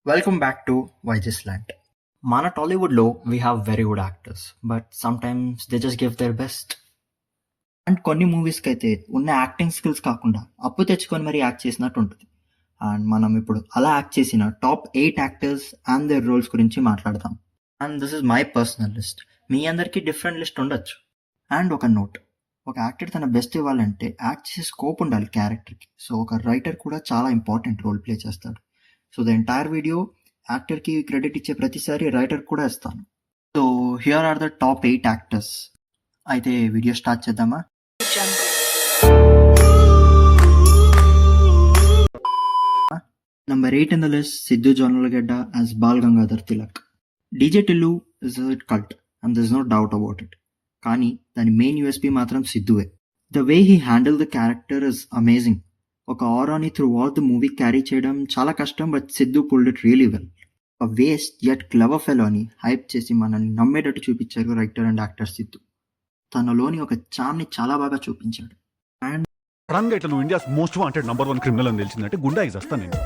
Welcome back to Vigislant. మన టాలీవుడ్లో we have very good actors but sometimes they just give their best. And కొన్ని మూవీస్కి అయితే ఉన్న యాక్టింగ్ స్కిల్స్ కాకుండా అప్పు తెచ్చుకొని మరీ యాక్ట్ చేసినట్టు ఉంటుంది. అండ్ మనం ఇప్పుడు అలా యాక్ట్ చేసిన top 8 actors and their roles గురించి మాట్లాడదాం. And this is my personal list. మీ అందరికీ డిఫరెంట్ లిస్ట్ ఉండొచ్చు. అండ్ ఒక నోట్, ఒక యాక్టర్ తన బెస్ట్ ఇవ్వాలంటే యాక్ట్ చేసే స్కోప్ ఉండాలి క్యారెక్టర్కి. సో ఒక రైటర్ కూడా చాలా ఇంపార్టెంట్ రోల్ ప్లే చేస్తాడు. సో ద ఎంటైర్ వీడియో యాక్టర్కి క్రెడిట్ ఇచ్చే ప్రతిసారి రైటర్ కూడా ఇస్తాను. So here are the top 8 actors. అయితే వీడియో స్టార్ట్ చేద్దామా? Number 8 in the list, Sidhu Jonalagedda as Bal Gangadhar Tilak. DJ Tillu is a cult and there's no doubt about it. కానీ దాని main USP మాత్రం సిద్ధువే. The way he handle the character is amazing. ఒక ఆరాని through all the movie carry చేయడం చాలా కష్టం, but Siddhu pulled it really well. a waste yet clever fellow అని హైప్ చేసి మనల్ని నమ్మేటట్టు చూపించారు రైటర్ అండ్ యాక్టర్ సిద్ధు. తనలోని ఒక చామ్ని చాలా బాగా చూపించాడు. అండ్ సడన్గా ఇట్లా నువ్వు India's most wanted number 1 criminal అని తెలిసిందంటే గుండా ఇస్తాను నేను.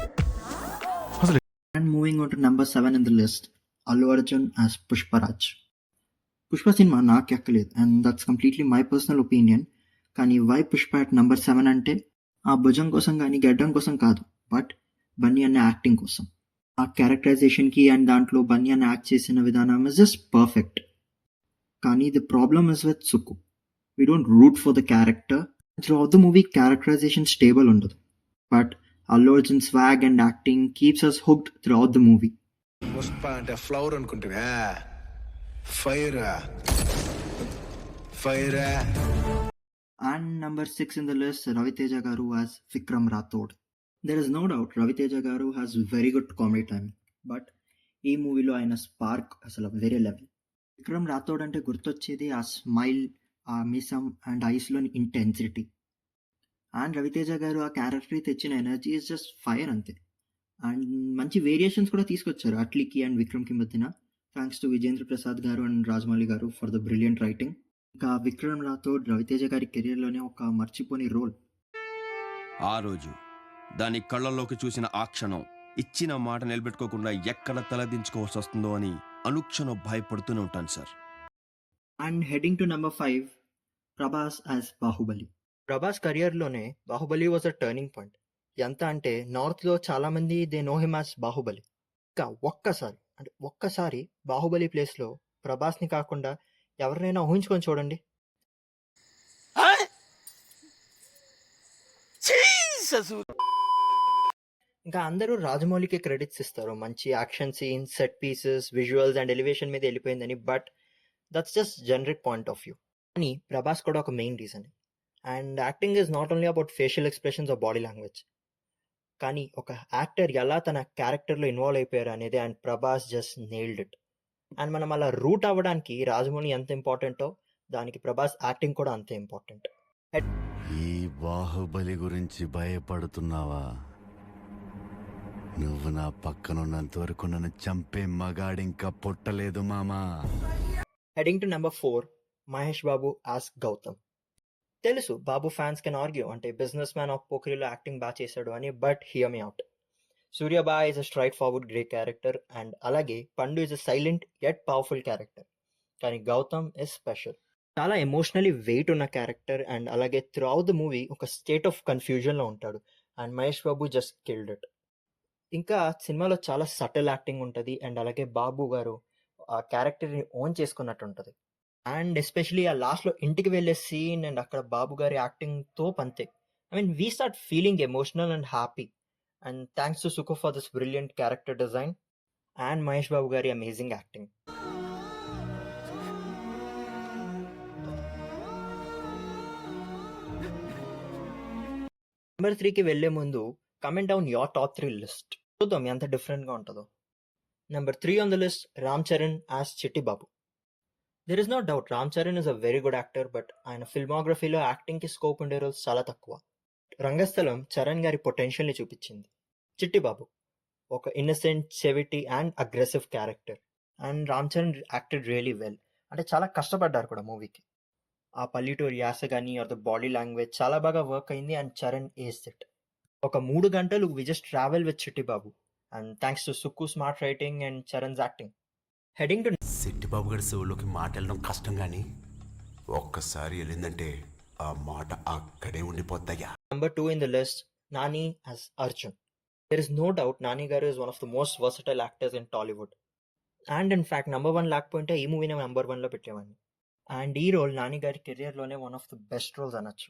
And moving on to number 7 in the list, Allu Arjun as Pushparaj. Pushpa cinema నాకు ఎక్కలేదు and that's completely my personal opinion. కానీ వై పుష్ప అట్ నంబర్ 7 అంటే ఆ భుజం కోసం కానీ గడ్డం కోసం కాదు, బట్ బన్నీ అన్న యాక్టింగ్ కోసం. ఆ క్యారెక్టరైజేషన్కి అండ్ దాంట్లో బన్నీ అన్న యాక్ట్ చేసిన విధానం ఇస్ జస్ట్ పర్ఫెక్ట్. కానీ the problem is with Sukku. We don't root for the character. Throughout the movie characterization stable ఉండదు, but Allu Arjun swag and acting keeps us hooked throughout the movie. Pushpa అంటే flower అనుకుంటున్నా, fire fire. And number 6 in the list, Raviteja Garu as Vikram Rathod. There is no doubt Raviteja Garu has very good comedy timing, but ఈ మూవీలో ఆయన spark అసలు వేరే level. Vikram Rathod అంటే గుర్తొచ్చేది ఆ స్మైల్, ఆ మిసం అండ్ ఐస్లోని ఇంటెన్సిటీ. అండ్ రవితేజ గారు ఆ క్యారెక్టర్ తెచ్చిన ఎనర్జీ ఇస్ జస్ట్ ఫైర్ అంతే. అండ్ మంచి వేరియేషన్స్ కూడా తీసుకొచ్చారు అట్లీకి అండ్ విక్రమ్కి మధ్యన. థ్యాంక్స్ టు విజేంద్ర ప్రసాద్ గారు అండ్ రాజమౌళి గారు ఫర్ ద బ్రిలియంట్ రైటింగ్. ఇంకా విక్రమ్ రాథోడ్ రవితేజ గారి కెరీర్లోనే ఒక మర్చిపోని రోల్. ఆ రోజు దాని కళ్ళల్లోకి చూసిన ఆ క్షణం ఇచ్చిన మాట నిలబెట్టుకోకుండా ఎక్కడ తలదించుకోవాల్సి వస్తుందో అని అనుక్షణం భయపడుతూనే ఉంటాను sir. And heading to number 5, Prabhas as Baahubali. Prabhas కెరియర్లోనే Baahubali was a turning point. ఎంత అంటే నార్త్లో చాలామంది they know him as Baahubali. ఇంకా ఒక్కసారి బాహుబలి ప్లేస్లో ప్రభాస్ని కాకుండా ఎవరినైనా ఊహించుకొని చూడండి. ఇంకా అందరూ రాజమౌళికి క్రెడిట్స్ ఇస్తారు, మంచి action scenes, set pieces, visuals and elevation మీద వెళ్ళిపోయిందని. But that's just generic point of view. కానీ ప్రభాస్ కూడా ఒక main reason. And acting is not only about facial expressions of body language. కానీ ఒక యాక్టర్ ఎలా తన క్యారెక్టర్లో ఇన్వాల్వ్ అయిపోయారు అనేది, and Prabhas just nailed it. And మనం అలా రూట్ అవ్వడానికి రాజమౌళి ఎంత ఇంపార్టెంటో దానికి ప్రభాస్ యాక్టింగ్ కూడా అంతే ఇంపార్టెంట్. ఈ బాహుబలి గురించి భయపడుతున్నావా? నువ్వు నా పక్కనున్నంత వరకు నన్ను చంపే మగాడింకా పుట్టలేదు మామా. Heading to number 4, Mahesh Babu as Gautham. తెలుసు బాబు ఫ్యాన్స్ కెన్ ఆర్గ్యూ అంటే బిజినెస్ మ్యాన్ ఆఫ్ పోఖ్రీలో యాక్టింగ్ బాగా చేశాడు అని, బట్ హియర్ మీ అవుట్. సూర్యబా is a straightforward great character and అలాగే పండు is a silent yet powerful character. కానీ గౌతమ్ is special. చాలా ఎమోషనలీ వెయిట్ ఉన్న క్యారెక్టర్ అండ్ అలాగే త్రూ అవుట్ ద మూవీ ఒక స్టేట్ ఆఫ్ కన్ఫ్యూజన్లో ఉంటాడు. And Mahesh Babu just killed it. ఇంకా సినిమాలో చాలా సటిల్ యాక్టింగ్ ఉంటుంది అండ్ అలాగే బాబు గారు ఆ క్యారెక్టర్ని ఓన్ చేసుకున్నట్టు ఉంటుంది. అండ్ ఎస్పెషలీ ఆ లాస్ట్లో ఇంటికి వెళ్ళే సీన్ అండ్ అక్కడ బాబు గారి యాక్టింగ్తో పంతే. I mean we start feeling emotional and happy. And thanks to Sukho for this brilliant character design and Mahesh Babu gari amazing acting. Number 3 కి వెళ్ళే ముందు comment down your top 3 list. చూద్దాం ఎంత డిఫరెంట్గా ఉంటుందో. Number 3 on the list, Ram Charan as Chitti Babu. There is no doubt Ram Charan is a very good actor, but ఆయన ఫిల్మోగ్రఫీలో యాక్టింగ్కి scope ఉండే roles చాలా తక్కువ. రంగస్థలం చరణ్ గారి పొటెన్షియల్ని చూపించింది. చిట్టి బాబు ఒక ఇన్నసెంట్, సెవిటీ and aggressive character. And Ram Charan acted really well. అంటే చాలా కష్టపడ్డారు కూడా మూవీకి. ఆ పల్లెటూరు యాస కానీ ఆర్ ద బాడీ లాంగ్వేజ్ చాలా బాగా వర్క్ అయింది అండ్ చరణ్ ఏస్డ్ ఇట్. ఒక 3 గంటలు we just travel with Chitti Babu and thanks to Suku's smart writing and Charan's acting. Heading to Sittibabu గారి చెవులోకి మాట వెళ్ళడం కష్టం కానీ ఒక్కసారి వెళ్ళిందంటే ఆ మాట అక్కడే ఉండిపోతాయా. number 2 in the list, Nani as Arjun. There is no doubt Nani Garu is one of the most versatile actors in Tollywood. And in fact, number 1 లేకపోయింటే ఈ మూవీని నెంబర్ 1లో పెట్టేవాడిని. అండ్ ఈ రోల్ నాని గారి కెరియర్లోనే one of the best roles అనొచ్చు.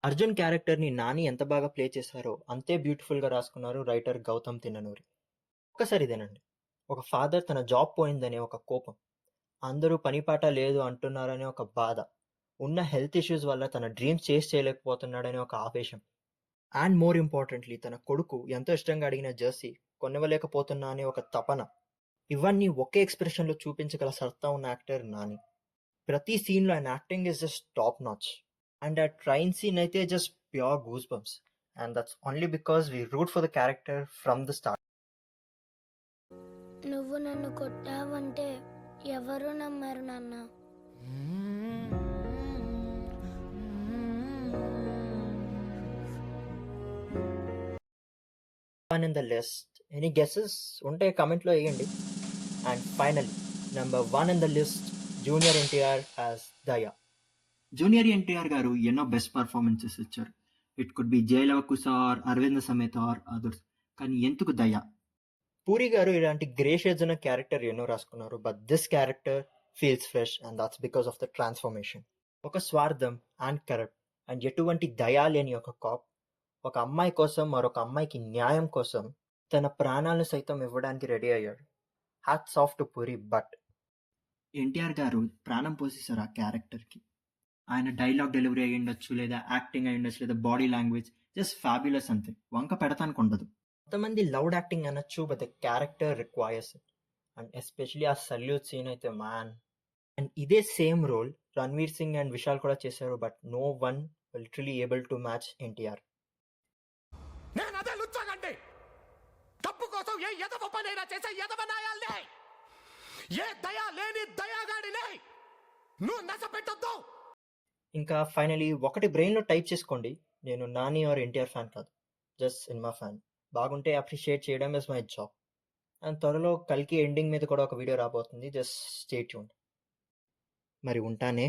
అర్జున్ క్యారెక్టర్ని నాని ఎంత బాగా ప్లే చేశారో అంతే బ్యూటిఫుల్గా రాసుకున్నారు రైటర్ గౌతమ్ తిన్ననూరి. ఒక్కసారి ఇదేనండి, ఒక ఫాదర్ తన జాబ్ పోయిందనే ఒక కోపం, అందరూ పనిపాట లేదు అంటున్నారనే ఒక బాధ, ఉన్న హెల్త్ ఇష్యూస్ వల్ల తన డ్రీమ్స్ చేస్ చేయలేకపోతున్నాడనే ఒక ఆవేశం, అండ్ మోర్ ఇంపార్టెంట్లీ తన కొడుకు ఎంతో ఇష్టంగా అడిగిన జెర్సీ కొనివ్వలేకపోతున్నా అనే ఒక తపన, ఇవన్నీ ఒకే ఎక్స్ప్రెషన్లో చూపించగల సత్తా ఉన్న యాక్టర్ నాని. ప్రతి సీన్లో ఆయన acting is just top notch. And ఆ ట్రైన్ సీన్ అయితే just pure goosebumps, and that's only because we root for the character from the start. నువ్వు నన్ను కొట్టావంటే ఎవరు నమ్మరు నాన్న. One in the list. Any guesses? ఉంటే కమెంట్లో వేయండి. And finally number 1 in the list, junior NTR as Daya. Junior NTR గారు ఎన్నో బెస్ట్ పర్ఫార్మెన్సెస్ ఇచ్చారు. It could be Jai Lava Kusa or Aravinda Sametha or others, కానీ ఎందుకు దయా? పూరి గారు ఇలాంటి గ్రే షేడ్స్ ఉన్న క్యారెక్టర్ ఎన్నో రాసుకున్నారు, but this character feels fresh and that's because of the transformation. ఒక స్వార్థం అండ్ కరప్ట్ అండ్ ఎటువంటి దయా లేని ఒక కాప్ ఒక అమ్మాయి కోసం మరొక అమ్మాయికి న్యాయం కోసం తన ప్రాణాలను సైతం ఇవ్వడానికి రెడీ అయ్యాడు. Hats off to puri. But NTR గారు ప్రాణం పోసేశారు ఆ క్యారెక్టర్కి. ఆయన డైలాగ్ డెలివరీ అయ్యి ఉండొచ్చు, లేదా యాక్టింగ్ అయ్యి ఉండొచ్చు, లేదా బాడీ లాంగ్వేజ్ జస్ట్ ఫ్యాబ్యులస్ అంతే, వంక పెడతానికి ఉండదు. కొంతమంది లౌడ్ యాక్టింగ్ అనొచ్చు, but the character requires it. And especially ఆ సల్యూట్ సీన్ అయితే మ్యాన్. అండ్ ఇదే same role Ranveer Singh and Vishal కూడా చేశారు, but no one literally able to match NTR. నేను అదే లుచ్చగండి, డబ్బు కోసం ఏ ఎదవ పనైనా చేసే ఎదవనాయాలనే, ఏ దయా లేని దయాగాడినే నువ్వు నచ్చపెట్టొద్దు. ఇంకా ఫైనలీ ఒకటి బ్రెయిన్లో టైప్ చేసుకోండి, నేను నాని ఆర్ ఎన్టీఆర్ ఫ్యాన్ కాదు, జస్ట్ సినిమా ఫ్యాన్. బాగుంటే అప్రిషియేట్ చేయడం ఇస్ మై జాబ్. అండ్ త్వరలో కల్కి ఎండింగ్ మీద కూడా ఒక వీడియో రాబోతుంది, జస్ట్ స్టే ట్యూన్డ్. మరి ఉంటానే.